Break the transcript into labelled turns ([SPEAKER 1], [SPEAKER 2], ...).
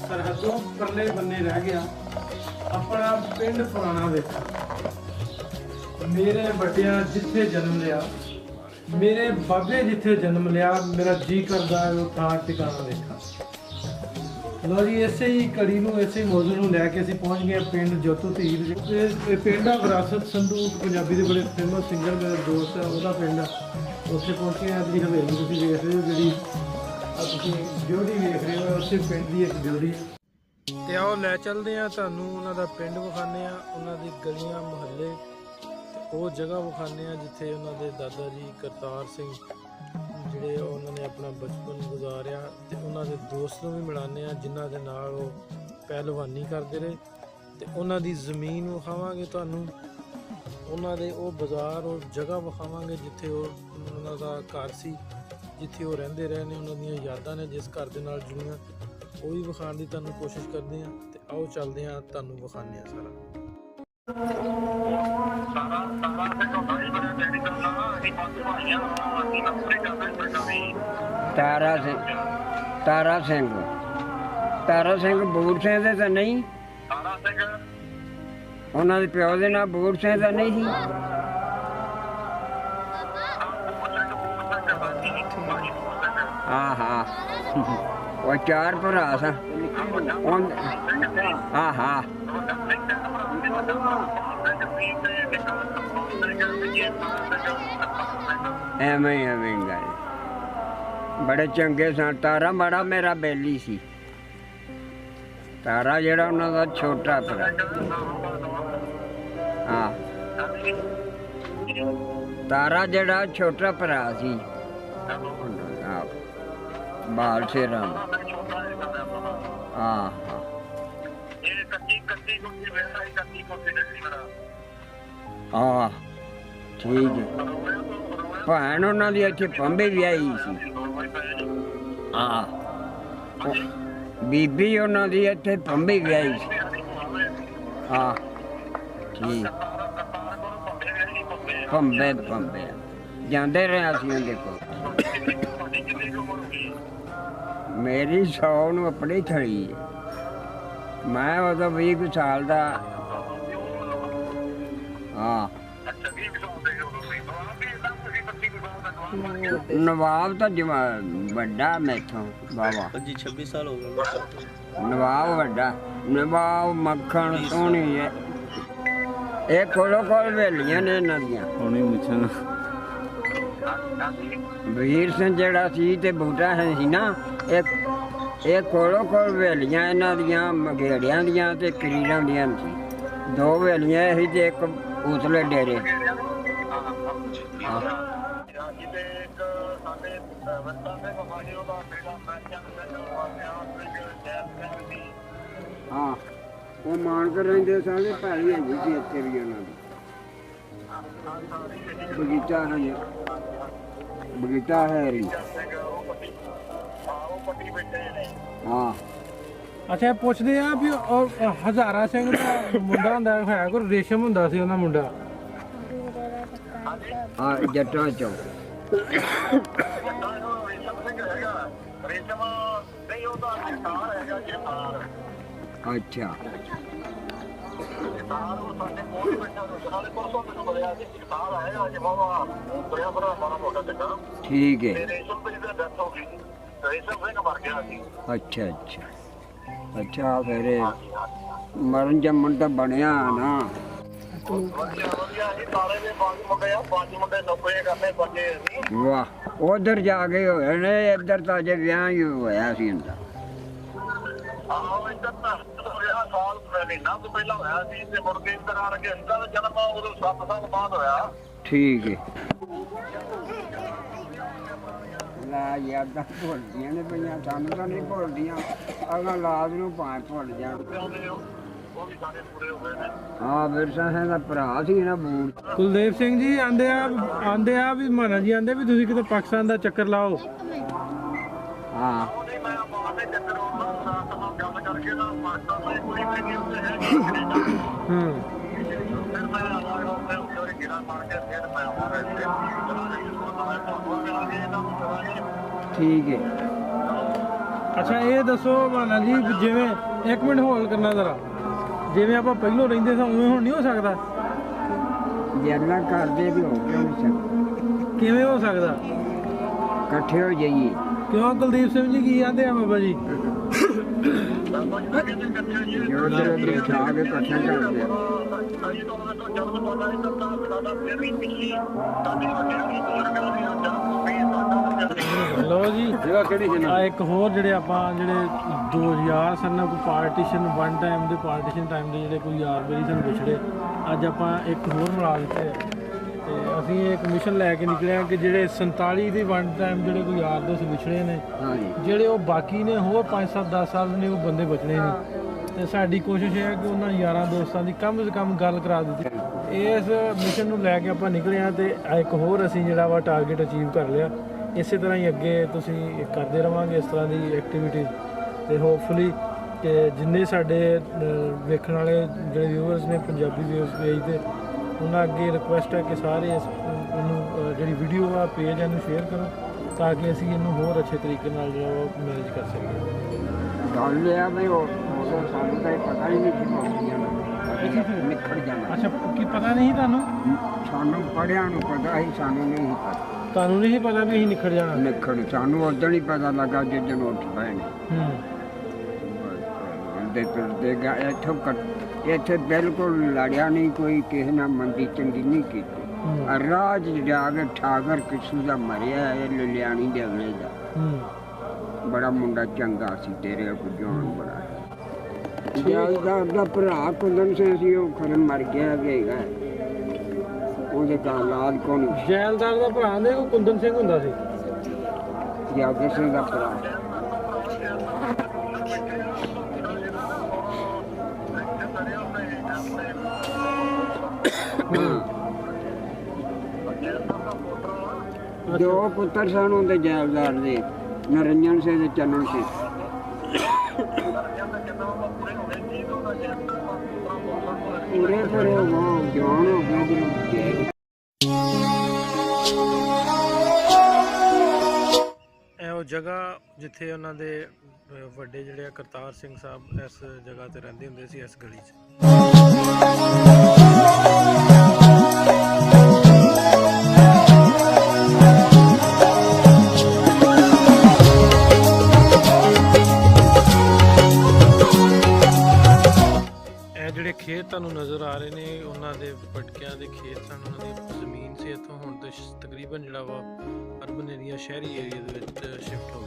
[SPEAKER 1] सरहदों परले बन्ने रह गया अपना पिंड पुराना देखा। मेरे बड़िया जिथे जन्म लिया, मेरे बाबे जिथे जन्म लिया, मेरा जी करदा है वो थां ठिकाना देखा। लो जी इसे ही कड़ी नूं इसे ही मौजू नूं लैके असीं पहुंच गए पिंड जोतू धीर। पिंड आ विरासत संधू पंजाबी दे बड़े फेमस सिंगर मेरा दोस्त है उसका पिंड आ। उत्थे पहुंचे हैं जी हवेली तुसीं देख रहे हो जी ड्योढ़ी वेख रहे हो उसे पिंड की एक ड्योढ़ी ते आओ लै चलते हैं तुहानूं उन्हां दा पिंड विखाने उन्हां दी गलियां मुहल्ले ते वो जगह विखाने जिथे उन्हां दे दादा जी करतार सिंह जिहड़े उन्होंने अपना बचपन गुजारिया ते उन्हां दे दोस्त नूं भी मिलाने जिन्हां दे नाल वो पहलवानी करदे रहे ते उन्हां दी जमीन विखावांगे तुहानूं उन्हां दे वो बाजार और जगह विखावांगे जिथे उन्हां दा घर सी जिथे वो रहिंदे रहे ने उन्हां दीयां यादां ने जिस घर दे नाल जुड़ियां वो भी विखाण की तुहानूं कोशिश करते हैं ते आओ चलते हैं तुहानूं विखाने सारा।
[SPEAKER 2] तारा सिंह बूट सिंह दे तां नहीं उन्हां दे प्यो दे नाल बूट सिंह तां नहीं सी। हाँ हाँ वो चार भरा सा हाँ हाँ एवं गल बड़े चंगे सन। तारा बड़ा मेरा बेली सी। तारा जेड़ा उन्हां दा छोटा भरा हाँ तारा जेड़ा छोटा भरा सी बाल शेरा हाँ हाँ हाँ ठीक है। भैन उन्हां दी इत्थे पंबे विआही सी। हाँ बीबी उन्हां दी इत्थे पंबे विआही सी। हाँ ठीक पंबे पंबे जांदे रहे असीं उहदे कोल। मेरी 100 नूं अपनी थड़ी है। मैं उदों 20 साल का हाँ नवाब तो बड़ा मैथों बाबा
[SPEAKER 3] 26 साल हो गए।
[SPEAKER 2] नवाब बड़ा नवाब मक्खन सोहनी है। ये कोलो कोल वेलियां ने इन्हां दियां
[SPEAKER 3] होनी मुछन
[SPEAKER 2] वीर सिंह जेड़ा सी ते बूटा है सी ना एक कोलो कोल वेलियां इन्हां दियां मगेड़ियां दियां ते करीरां दियां सी। 2 वेलियां ही ते एक उतले डेरे। हाँ वो मान कर रहिंदे सन भैड़ी है जी इत्थे भी उन्हां दी बगीचा है री। हाँ
[SPEAKER 1] अच्छा पुछदे आ भी हजारा सिंह दा मुंडा हुंदा है कोई रेशम हुंदा सी उहदा मुंडा।
[SPEAKER 2] हाँ जट्टां चों अच्छा ठीक है। अच्छा अच्छा अच्छा फिर मरण जमन तो बनया ना। वाह ਉਧਰ ਜਾ ਕੇ ਹੋਏ ਨੇ, ਇੱਧਰ ਤਾਂ ਅਜੇ ਵਿਆਹ ਹੀ ਹੋਇਆ ਸੀ ਹੁੰਦਾ।
[SPEAKER 4] ਆਹੋ ਇੱਧਰ ਤਾਂ ਹੋਇਆ ਸਾਲ ਮਹੀਨਾ ਤੋਂ ਪਹਿਲਾਂ ਹੋਇਆ ਸੀ ਤੇ ਮੁੜ ਕੇ ਇੱਧਰ ਆਣ ਕੇ ਇੰਦਾ ਦਾ ਜਨਮ ਉਦੋਂ 7 ਸਾਲ ਬਾਅਦ ਹੋਇਆ।
[SPEAKER 2] ਠੀਕ ਹੈ। ਲਾ ਯਾਦਾਂ ਭੁੱਲਦੀਆਂ ਨੇ ਪਈਆਂ, ਸਾਨੂੰ ਤਾਂ ਨਹੀਂ ਭੁੱਲਦੀਆਂ, ਅਗਾਂ ਲਾਦ ਨੂੰ ਭਾਵੇਂ ਭੁੱਲ ਜਾਣ।
[SPEAKER 4] ਉਹ ਵੀ ਸਾਡੇ ਪੂਰੇ ਹੋ ਗਏ ਨੇ।
[SPEAKER 2] ਹਾਂ ਵਿਰਸਾ ਸਿੰਘ ਦਾ ਭਰਾ ਸੀ ਨਾ ਬੂਟ।
[SPEAKER 1] ਕੁਲਦੀਪ ਸਿੰਘ ਜੀ ਆਂਦੇ ਆ ਵੀ ਮਾਨਾ ਜੀ ਆਂਦੇ ਵੀ ਤੁਸੀਂ ਕਿਤੇ ਪਾਕਿਸਤਾਨ ਦਾ ਚੱਕਰ ਲਾਓ।
[SPEAKER 2] ਹਾਂ
[SPEAKER 4] ਉਹਨੇ ਮੈਂ ਬਾਅਦ ਦੇ ਚੱਕਰ ਉਹਨਾਂ ਨਾਲ ਗੱਲ ਕਰਕੇ ਨਾ ਪਾਕਿਸਤਾਨ ਦੀ ਕੋਈ ਵੀਡੀਓ ਤੇ ਹੈਗੀ ਕੈਨੇਡਾ। ਫਿਰ ਮੈਂ ਆਵਾਂਗਾ ਉੱਥੇ ਉੱਥੇ ਗਿਰਾ ਮਾਰ ਕੇ ਫਿਰ ਮੈਂ ਆਵਾਂਗਾ ਇੱਥੇ
[SPEAKER 2] ਠੀਕ ਹੈ।
[SPEAKER 1] ਅੱਛਾ ਇਹ ਦੱਸੋ ਮਾਨਾ ਜੀ ਵੀ ਜਿਵੇਂ ਇੱਕ ਮਿੰਟ ਹੋਲਡ ਕਰਨਾ ਜ਼ਰਾ, ਜਿਵੇਂ ਆਪਾਂ ਪਹਿਲੋਂ ਰਹਿੰਦੇ ਸਾਂ ਉਵੇਂ ਹੁਣ ਨਹੀਂ ਹੋ ਸਕਦਾ?
[SPEAKER 2] ਜੇ ਅੱਲਾ ਕਰਦੇ ਵੀ ਹੋ ਕਿਉਂ ਨਹੀਂ ਸਕਦਾ?
[SPEAKER 1] ਕਿਵੇਂ ਹੋ ਸਕਦਾ?
[SPEAKER 2] ਇਕੱਠੇ ਹੋ ਜਾਈਏ।
[SPEAKER 1] ਕਿਉਂ ਕੁਲਦੀਪ ਸਿੰਘ ਜੀ ਕੀ ਆਂਦੇ ਆ ਬਾਬਾ ਜੀ?
[SPEAKER 2] ਜੋ ਤੇਰੇ ਛਾ ਕੇ ਇਕੱਠੇ ਕਰਦੇ ਆ।
[SPEAKER 1] ਲਓ ਜੀ ਆ ਇੱਕ ਹੋਰ ਜਿਹੜੇ ਆਪਾਂ ਜਿਹੜੇ 2000 ਸਨ ਕੋਈ ਪਾਰਟੀਸ਼ਨ ਵਨ ਟਾਈਮ ਦੇ ਪਾਰਟੀਸ਼ਨ ਟਾਈਮ ਦੇ ਜਿਹੜੇ ਕੋਈ ਯਾਰ ਬੇਲੀ ਸਨ ਵਿਛੜੇ, ਅੱਜ ਆਪਾਂ ਇੱਕ ਹੋਰ ਮਿਲਾ ਦਿੱਤੇ ਤੇ ਅਸੀਂ ਇੱਕ ਮਿਸ਼ਨ ਲੈ ਕੇ ਨਿਕਲੇ ਹਾਂ ਕਿ ਜਿਹੜੇ 47 ਦੀ ਵਨ ਟਾਈਮ ਜਿਹੜੇ ਕੋਈ ਯਾਰ ਦੋਸਤ ਵਿਛੜੇ ਨੇ, ਜਿਹੜੇ ਉਹ ਬਾਕੀ ਨੇ ਹੋਰ 5-7 10 ਸਾਲ ਨੇ ਉਹ ਬੰਦੇ ਬਚਣੇ ਨੇ, ਤੇ ਸਾਡੀ ਕੋਸ਼ਿਸ਼ ਇਹ ਹੈ ਕਿ ਉਹਨਾਂ ਯਾਰਾਂ ਦੋਸਤਾਂ ਦੀ ਕਮ ਸੇ ਕਮ ਗੱਲ ਕਰਾ ਦਿੱਤੀ। ਇਸ ਮਿਸ਼ਨ ਨੂੰ ਲੈ ਕੇ ਆਪਾਂ ਨਿਕਲੇ ਹਾਂ ਤੇ ਇੱਕ ਹੋਰ ਅਸੀਂ ਜਿਹੜਾ ਵਾ ਟਾਰਗੇਟ ਅਚੀਵ ਕਰ ਲਿਆ। ਇਸੇ ਤਰ੍ਹਾਂ ਹੀ ਅੱਗੇ ਤੁਸੀਂ ਕਰਦੇ ਰਵਾਂਗੇ ਇਸ ਤਰ੍ਹਾਂ ਦੀ ਐਕਟੀਵਿਟੀ, ਤੇ ਹੋਪਫੁਲੀ ਕਿ ਜਿੰਨੇ ਸਾਡੇ ਵੇਖਣ ਵਾਲੇ ਜਿਹੜੇ ਵਿਊਅਰਸ ਨੇ ਪੰਜਾਬੀ ਵਿਊਅਰਸ ਪੇਜ 'ਤੇ, ਉਹਨਾਂ ਅੱਗੇ ਰਿਕੁਐਸਟ ਹੈ ਕਿ ਸਾਰੇ ਇਹਨੂੰ ਜਿਹੜੀ ਵੀਡੀਓ ਆ ਪੇਜ ਇਹਨੂੰ ਸ਼ੇਅਰ ਕਰੋ ਤਾਂ ਕਿ ਅਸੀਂ ਇਹਨੂੰ ਹੋਰ ਅੱਛੇ ਤਰੀਕੇ ਨਾਲ ਜਿਹੜਾ ਉਹ ਮੈਨੇਜ ਕਰ ਸਕੀਏ।
[SPEAKER 2] ਗੱਲ ਇਹ ਆ ਵੀ ਉਹ ਸਾਨੂੰ ਤਾਂ ਪਤਾ ਹੀ ਨਹੀਂ ਸੀ ਪਹੁੰਚੀਆਂ ਨਿਕਲ ਜਾਣਾ।
[SPEAKER 1] ਅੱਛਾ ਕੀ ਪਤਾ ਨਹੀਂ ਤੁਹਾਨੂੰ?
[SPEAKER 2] ਸਾਨੂੰ ਪੜਿਆ ਨੂੰ ਪਤਾ ਸੀ, ਸਾਨੂੰ ਨਹੀਂ ਸੀ ਪਤਾ।
[SPEAKER 1] ਤੁਹਾਨੂੰ ਨਹੀਂ ਪਤਾ ਵੀ ਅਸੀਂ ਨਿਕਲ ਜਾਣਾ?
[SPEAKER 2] ਨਿਕਲ ਸਾਨੂੰ ਉਦੋਂ ਹੀ ਪਤਾ ਲੱਗਾ ਜਿੱਦਣ ਉੱਠ ਪਏ ਨੇ। ਦੇ ਤੁਰਦੇ ਗਾ ਇੱਥੇ ਬਿਲਕੁਲ ਲੜਿਆ ਨਹੀਂ ਕੋਈ, ਕਿਸੇ ਨਾਲ ਮੰਦੀ ਚੰਗੀ ਨਹੀਂ ਕੀਤੀ। ਰਾਜ ਜਾ ਕੇ ਠਾਕਰ ਕਿਸੂ ਦਾ ਮਰਿਆ ਇਹ ਲੁਲਿਆਣੀ ਦੇ ਅਗਲੇ ਦਾ ਬੜਾ ਮੁੰਡਾ ਚੰਗਾ ਸੀ, ਤੇਰੇ ਕੋ ਜਾਨ ਬੜਾ ਜੈਲਦਾਰ ਦਾ ਭਰਾ ਕੁੰਦਨ ਸਿੰਘ ਸੀ, ਉਹ ਖਰੇ ਮਰ ਗਿਆ ਹੈਗਾ, ਉਹਦੇ ਤਾਂ ਔਲਾਦ ਕੋ ਨਹੀਂ।
[SPEAKER 1] ਜੈਲਦਾਰ ਦਾ ਭਰਾ ਨੇ ਉਹ ਕੁੰਦਨ ਸਿੰਘ ਹੁੰਦਾ ਸੀ?
[SPEAKER 2] ਜਾਗਰ ਸਿੰਘ ਦਾ ਭਰਾ। ਦੋ ਪੁੱਤਰ ਸਨ ਉਹਦੇ ਜੈਲਦਾਰ ਦੇ, ਨਰਿੰਜਨ ਸਿੰਘ ਤੇ ਚੰਨਣ ਸਿੰਘ। ਪੂਰੇ ਫਿਰ ਉਹ ਜਾਨ ਹੋ ਗਿਆ ਜੀ।
[SPEAKER 1] ਇਹ ਉਹ ਜਗ੍ਹਾ ਜਿੱਥੇ ਉਹਨਾਂ ਦੇ ਵੱਡੇ ਜਿਹੜੇ ਆ ਕਰਤਾਰ ਸਿੰਘ ਸਾਹਿਬ ਇਸ ਜਗ੍ਹਾ ਤੇ ਰਹਿੰਦੇ ਹੁੰਦੇ ਸੀ, ਇਸ ਗਲੀ 'ਚ। ਜਿਹੜੇ ਖੇਤ ਤੁਹਾਨੂੰ ਨਜ਼ਰ ਆ ਰਹੇ ਨੇ ਉਹਨਾਂ ਦੇ ਪਟਕਿਆਂ ਦੇ ਖੇਤ ਸਨ, ਉਹਨਾਂ ਦੀ ਜ਼ਮੀਨ ਸੀ। ਇੱਥੋਂ ਹੁਣ ਤੇ ਤਕਰੀਬਨ ਜਿਹੜਾ ਵਾ ਅਰਬਨ ਏਰੀਆ, ਸ਼ਹਿਰੀ ਏਰੀਆ ਦੇ ਵਿੱਚ ਸ਼ਿਫਟ ਹੋ